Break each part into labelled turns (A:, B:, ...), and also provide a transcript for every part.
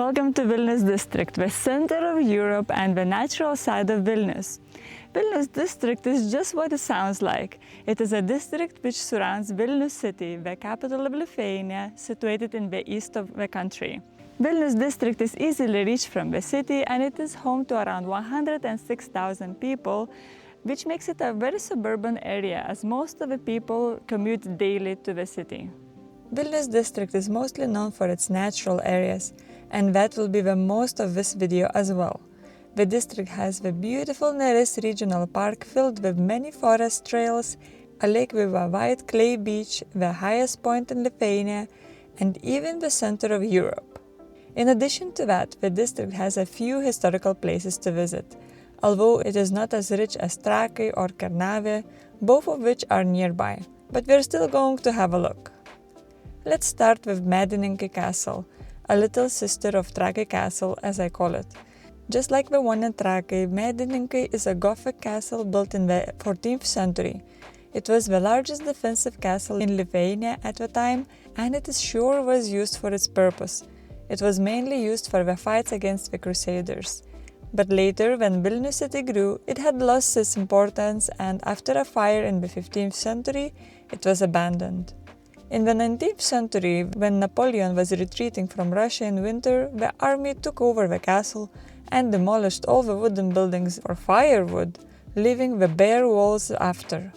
A: Welcome to Vilnius district, the center of Europe and the natural side of Vilnius. Vilnius district is just what it sounds like. It is a district which surrounds Vilnius city, the capital of Lithuania, situated in the east of the country. Vilnius district is easily reached from the city and it is home to around 106,000 people, which makes it a very suburban area as most of the people commute daily to the city. Vilnius district is mostly known for its natural areas, and that will be the most of this video as well. The district has the beautiful Neris Regional Park filled with many forest trails, a lake with a wide clay beach, the highest point in Lithuania, and even the center of Europe. In addition to that, the district has a few historical places to visit, although it is not as rich as Trakai or Kernavė, both of which are nearby, but we're still going to have a look. Let's start with Medininkai Castle, a little sister of Trakai Castle, as I call it. Just like the one in Trakai, Medininkai is a Gothic castle built in the 14th century. It was the largest defensive castle in Lithuania at the time, and it is sure was used for its purpose. It was mainly used for the fights against the Crusaders. But later, when Vilnius city grew, it had lost its importance, and after a fire in the 15th century, it was abandoned. In the 19th century, when Napoleon was retreating from Russia in winter, the army took over the castle and demolished all the wooden buildings or firewood, leaving the bare walls after.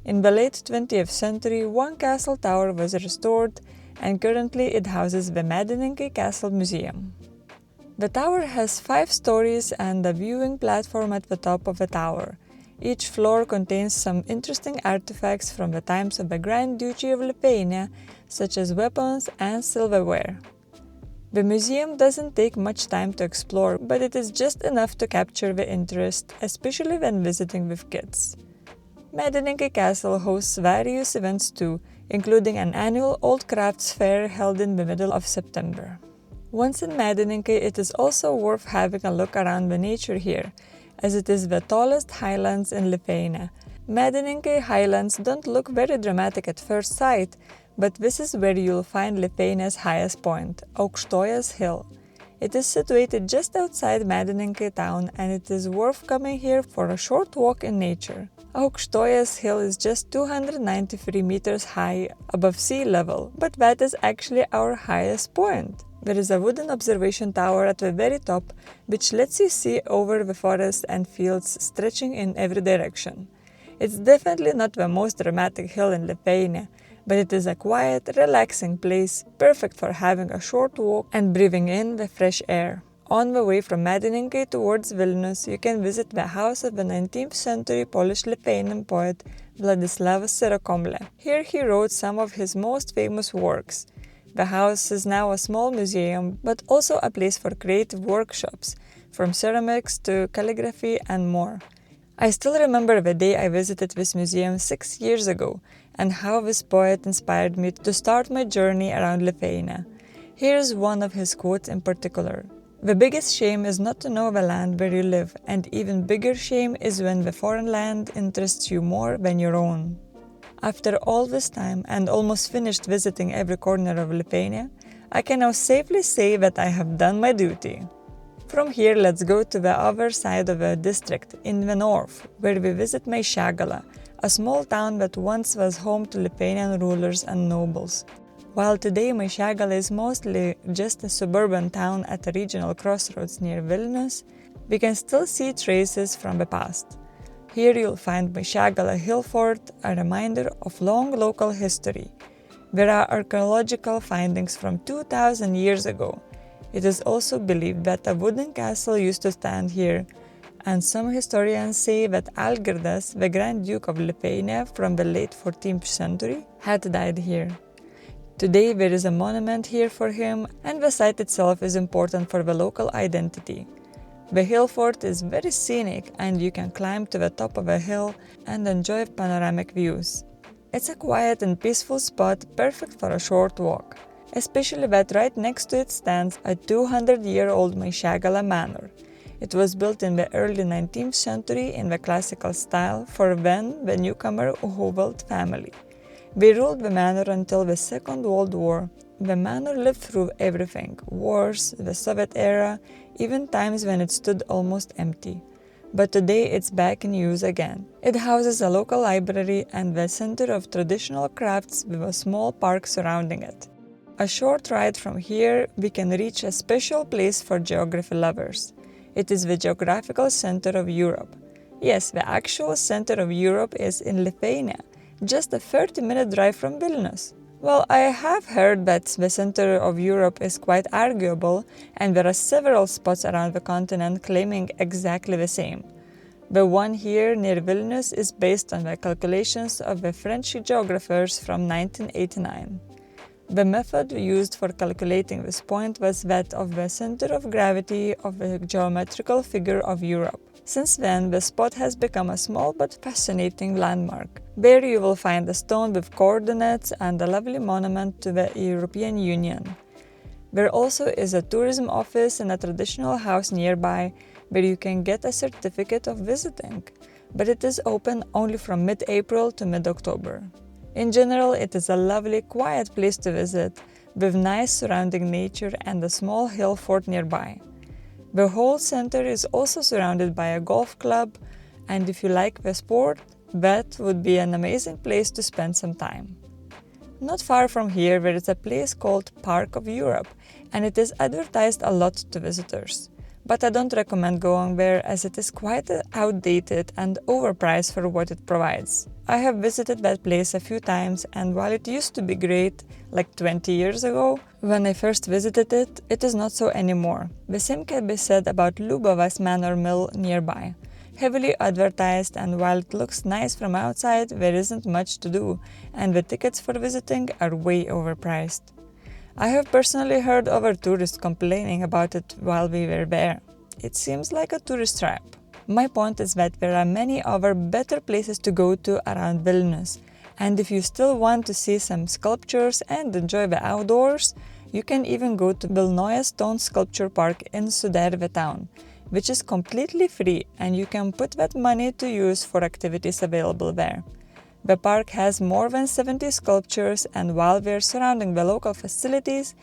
A: In the late 20th century, one castle tower was restored, and currently it houses the Medininkai Castle Museum. The tower has 5 stories and a viewing platform at the top of the tower. Each floor contains some interesting artifacts from the times of the Grand Duchy of Lithuania, such as weapons and silverware. The museum doesn't take much time to explore, but it is just enough to capture the interest, especially when visiting with kids. Medininkai Castle hosts various events too, including an annual Old Crafts Fair held in the middle of September. Once in Medininkai, it is also worth having a look around the nature here, as it is the tallest highlands in Lithuania. Medininkai highlands don't look very dramatic at first sight, but this is where you'll find Lithuania's highest point, Aukštojas Hill. It is situated just outside Medininkai town, and it is worth coming here for a short walk in nature. Aukštojas Hill is just 293 meters high above sea level, but that is actually our highest point. There is a wooden observation tower at the very top, which lets you see over the forest and fields stretching in every direction. It's definitely not the most dramatic hill in Lithuania, but it is a quiet, relaxing place, perfect for having a short walk and breathing in the fresh air. On the way from Medininkai towards Vilnius, you can visit the house of the 19th century Polish-Lithuanian poet Władysław Syrokomle. Here he wrote some of his most famous works. The house is now a small museum, but also a place for creative workshops, from ceramics to calligraphy and more. I still remember the day I visited this museum 6 years ago, and how this poet inspired me to start my journey around Lithuania. Here's one of his quotes in particular. "The biggest shame is not to know the land where you live, and even bigger shame is when the foreign land interests you more than your own." After all this time and almost finished visiting every corner of Lithuania, I can now safely say that I have done my duty. From here, let's go to the other side of the district, in the north, where we visit Maišiagala, a small town that once was home to Lithuanian rulers and nobles. While today Maišiagala is mostly just a suburban town at a regional crossroads near Vilnius, we can still see traces from the past. Here you'll find Maišiagala Hill Fort, a reminder of long local history. There are archaeological findings from 2000 years ago. It is also believed that a wooden castle used to stand here, and some historians say that Algirdas, the Grand Duke of Lithuania from the late 14th century, had died here. Today there is a monument here for him, and the site itself is important for the local identity. The hill fort is very scenic, and you can climb to the top of a hill and enjoy panoramic views. It's a quiet and peaceful spot, perfect for a short walk, especially that right next to it stands a 200-year-old Maišiagala manor. It was built in the early 19th century in the classical style for then the newcomer Uhuvald family. They ruled the manor until the Second World War. The manor lived through everything: wars, the Soviet era, even times when it stood almost empty. But today it's back in use again. It houses a local library and the center of traditional crafts with a small park surrounding it. A short ride from here, we can reach a special place for geography lovers. It is the geographical center of Europe. Yes, the actual center of Europe is in Lithuania, just a 30-minute drive from Vilnius. Well, I have heard that the center of Europe is quite arguable, and there are several spots around the continent claiming exactly the same. The one here near Vilnius is based on the calculations of the French geographers from 1989. The method used for calculating this point was that of the center of gravity of the geometrical figure of Europe. Since then, the spot has become a small but fascinating landmark. There you will find a stone with coordinates and a lovely monument to the European Union. There also is a tourism office and a traditional house nearby where you can get a certificate of visiting, but it is open only from mid-April to mid-October. In general, it is a lovely, quiet place to visit, with nice surrounding nature and a small hill fort nearby. The whole center is also surrounded by a golf club, and if you like the sport, that would be an amazing place to spend some time. Not far from here there is a place called Park of Europe, and it is advertised a lot to visitors. But I don't recommend going there as it is quite outdated and overpriced for what it provides. I have visited that place a few times, and while it used to be great, like 20 years ago, when I first visited it, it is not so anymore. The same can be said about Liubavas Manor Mill nearby. Heavily advertised, and while it looks nice from outside, there isn't much to do, and the tickets for visiting are way overpriced. I have personally heard other tourists complaining about it while we were there. It seems like a tourist trap. My point is that there are many other better places to go to around Vilnius, and if you still want to see some sculptures and enjoy the outdoors, you can even go to Vilnoja Stone Sculpture Park in Sudervė town, which is completely free, and you can put that money to use for activities available there. The park has more than 70 sculptures, and while they are surrounding the local facilities,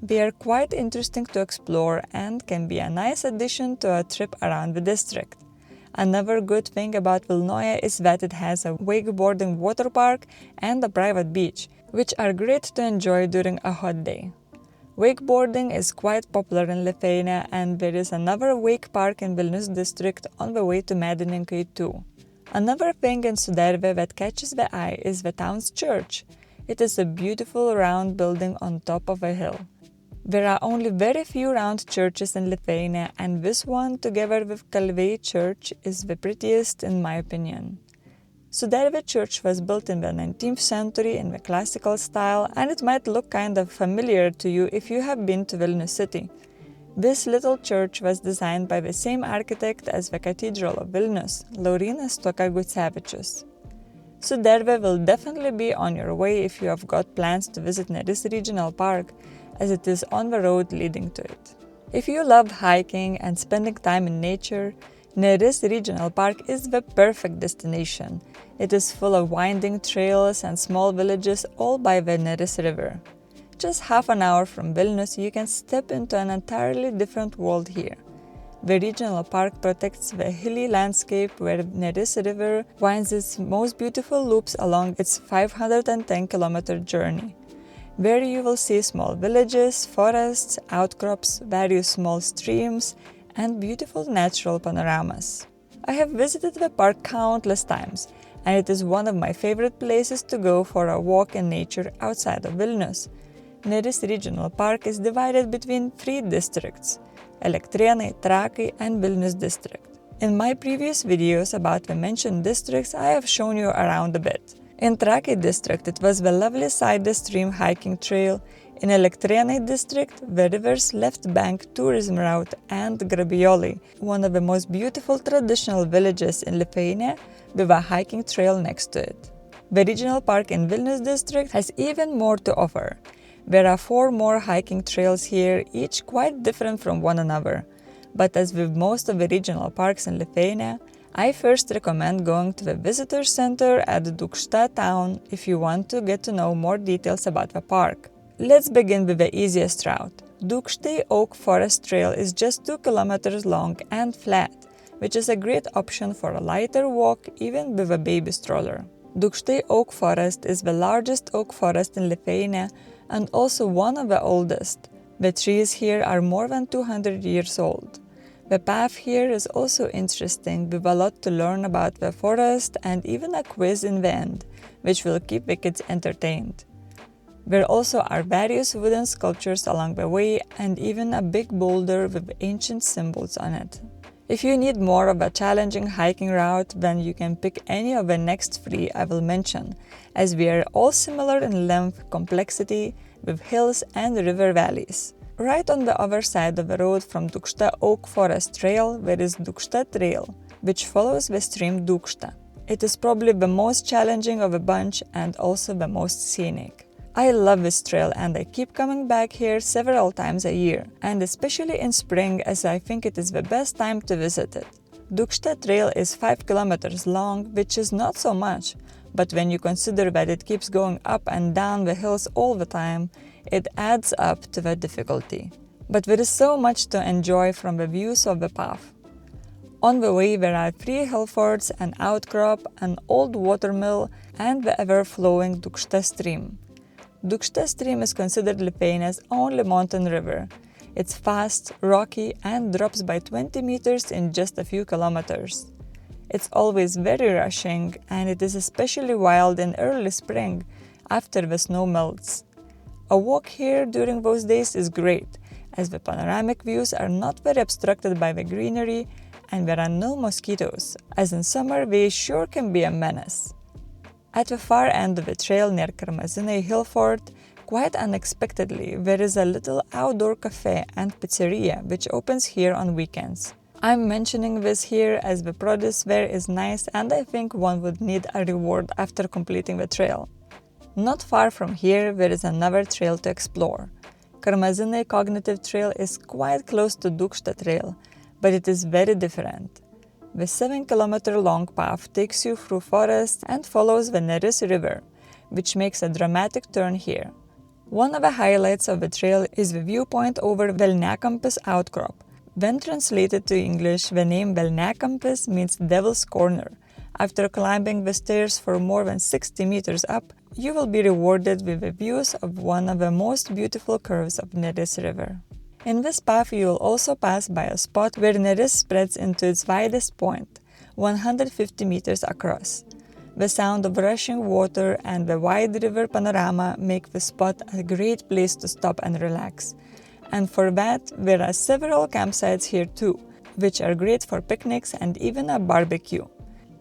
A: they are quite interesting to explore and can be a nice addition to a trip around the district. Another good thing about Vilnoja is that it has a wakeboarding water park and a private beach, which are great to enjoy during a hot day. Wakeboarding is quite popular in Lithuania, and there is another wake park in Vilnius district on the way to Medininkai too. Another thing in Sudervė that catches the eye is the town's church. It is a beautiful round building on top of a hill. There are only very few round churches in Lithuania, and this one, together with Kalvei Church, is the prettiest in my opinion. Sudervė Church was built in the 19th century in the classical style, and it might look kind of familiar to you if you have been to Vilnius city. This little church was designed by the same architect as the Cathedral of Vilnius, Laurynas Gucevičius. Sudervė will definitely be on your way if you have got plans to visit Neris Regional Park, as it is on the road leading to it. If you love hiking and spending time in nature, Neris Regional Park is the perfect destination. It is full of winding trails and small villages all by the Neris River. Just half an hour from Vilnius, you can step into an entirely different world here. The regional park protects the hilly landscape where Neris River winds its most beautiful loops along its 510-kilometer journey. There you will see small villages, forests, outcrops, various small streams, and beautiful natural panoramas. I have visited the park countless times, and it is one of my favorite places to go for a walk in nature outside of Vilnius. Neris Regional Park is divided between 3 districts: Elektrėnai, Trakai, and Vilnius district. In my previous videos about the mentioned districts, I have shown you around a bit. In Trakai district, it was the lovely side stream hiking trail. In Elektrėnai district, the river's left bank tourism route, and Grabijolai, one of the most beautiful traditional villages in Lithuania, with a hiking trail next to it. The regional park in Vilnius district has even more to offer. There are 4 more hiking trails here, each quite different from one another. But as with most of the regional parks in Lithuania, I first recommend going to the visitor center at Dukšta town if you want to get to know more details about the park. Let's begin with the easiest route. Dūkštai Oak Forest Trail is just 2 kilometers long and flat, which is a great option for a lighter walk even with a baby stroller. Dūkštai Oak Forest is the largest oak forest in Lithuania and also one of the oldest. The trees here are more than 200 years old. The path here is also interesting with a lot to learn about the forest and even a quiz in the end, which will keep the kids entertained. There also are various wooden sculptures along the way and even a big boulder with ancient symbols on it. If you need more of a challenging hiking route, then you can pick any of the next 3 I will mention, as we are all similar in length, complexity, with hills and river valleys. Right on the other side of the road from Dūkšta Oak Forest Trail, there is Dūkšta Trail, which follows the stream Dūkšta. It is probably the most challenging of the bunch and also the most scenic. I love this trail and I keep coming back here several times a year, and especially in spring as I think it is the best time to visit it. Dūkšta Trail is 5 kilometers long, which is not so much, but when you consider that it keeps going up and down the hills all the time, it adds up to the difficulty. But there is so much to enjoy from the views of the path. On the way there are 3 hill forts, an outcrop, an old watermill, and the ever-flowing Dūkšta stream. Dūkšta stream is considered Lithuania's only mountain river. It's fast, rocky, and drops by 20 meters in just a few kilometers. It's always very rushing, and it is especially wild in early spring, after the snow melts. A walk here during those days is great, as the panoramic views are not very obstructed by the greenery, and there are no mosquitoes, as in summer they sure can be a menace. At the far end of the trail near Karmazinai Hill Fort, quite unexpectedly, there is a little outdoor cafe and pizzeria which opens here on weekends. I'm mentioning this here as the produce there is nice and I think one would need a reward after completing the trail. Not far from here, there is another trail to explore. Karmazinai Cognitive Trail is quite close to Dūkšta Trail, but it is very different. The 7-kilometer-long path takes you through forest and follows the Neris River, which makes a dramatic turn here. One of the highlights of the trail is the viewpoint over Velniakampis outcrop. When translated to English, the name Velniakampis means Devil's Corner. After climbing the stairs for more than 60 meters up, you will be rewarded with the views of one of the most beautiful curves of Neris River. In this path you will also pass by a spot where Neris spreads into its widest point, 150 meters across. The sound of rushing water and the wide river panorama make the spot a great place to stop and relax. And for that, there are several campsites here too, which are great for picnics and even a barbecue.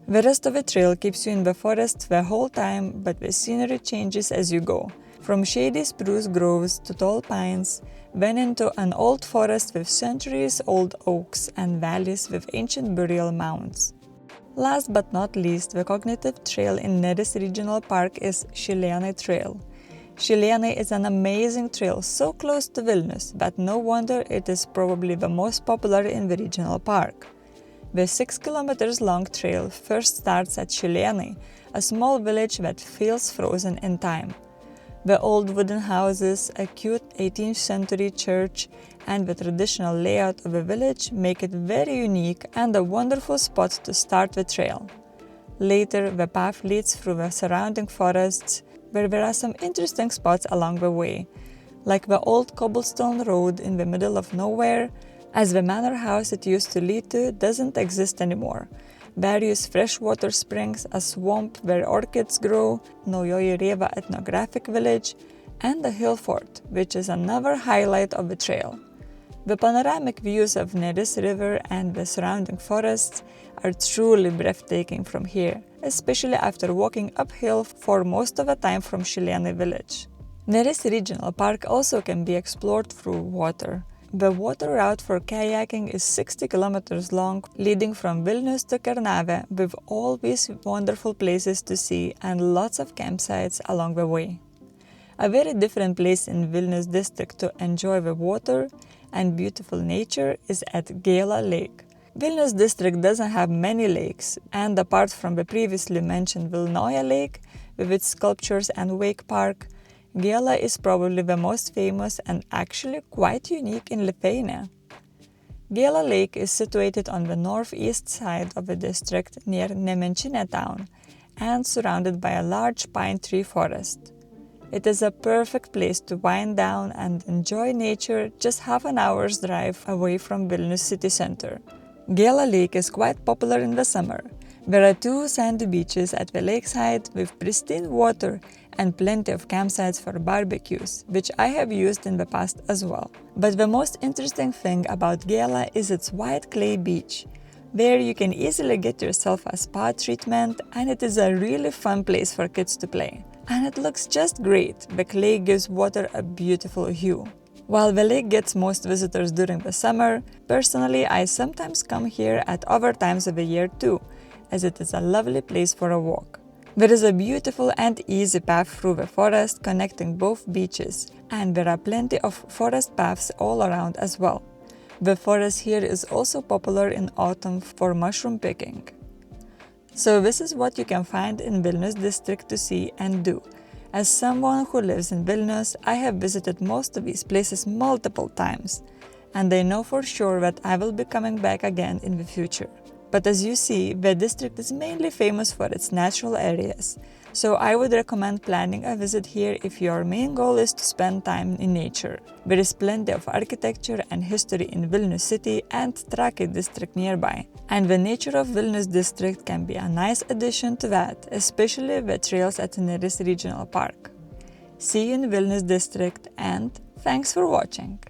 A: The rest of the trail keeps you in the forest the whole time, but the scenery changes as you go, from shady spruce groves to tall pines, then into an old forest with centuries-old oaks and valleys with ancient burial mounds. Last but not least, the cognitive trail in Neris Regional Park is Šilėnai Trail. Šilėnai is an amazing trail so close to Vilnius that no wonder it is probably the most popular in the regional park. The 6 kilometers long trail first starts at Šilėnai, a small village that feels frozen in time. The old wooden houses, a cute 18th century church, and the traditional layout of the village make it very unique and a wonderful spot to start the trail. Later, the path leads through the surrounding forests, where there are some interesting spots along the way, like the old cobblestone road in the middle of nowhere, as the manor house it used to lead to doesn't exist anymore. Various freshwater springs, a swamp where orchids grow, Naujoji Rėva ethnographic village, and the hill fort, which is another highlight of the trail. The panoramic views of Neris River and the surrounding forests are truly breathtaking from here, especially after walking uphill for most of the time from Šilėnai village. Neris Regional Park also can be explored through water. The water route for kayaking is 60 kilometers long, leading from Vilnius to Kernavė, with all these wonderful places to see and lots of campsites along the way. A very different place in Vilnius district to enjoy the water and beautiful nature is at Gėla lake. Vilnius district doesn't have many lakes, and apart from the previously mentioned Vilnoja lake, with its sculptures and wake park, Gėla is probably the most famous and actually quite unique in Lithuania. Gėla Lake is situated on the northeast side of the district near Nemenčinė town and surrounded by a large pine tree forest. It is a perfect place to wind down and enjoy nature just half an hour's drive away from Vilnius city center. Gėla Lake is quite popular in the summer. There are 2 sandy beaches at the lakeside with pristine water and plenty of campsites for barbecues, which I have used in the past as well. But the most interesting thing about Gėla is its white clay beach. There you can easily get yourself a spa treatment, and it is a really fun place for kids to play. And it looks just great. The clay gives water a beautiful hue. While the lake gets most visitors during the summer, personally I sometimes come here at other times of the year too, as it is a lovely place for a walk. There is a beautiful and easy path through the forest connecting both beaches, and there are plenty of forest paths all around as well. The forest here is also popular in autumn for mushroom picking. So this is what you can find in Vilnius district to see and do. As someone who lives in Vilnius, I have visited most of these places multiple times, and I know for sure that I will be coming back again in the future. But as you see, the district is mainly famous for its natural areas, so I would recommend planning a visit here if your main goal is to spend time in nature. There is plenty of architecture and history in Vilnius city and Trakai district nearby, and the nature of Vilnius district can be a nice addition to that, especially the trails at Neris Regional Park. See you in Vilnius district, and thanks for watching!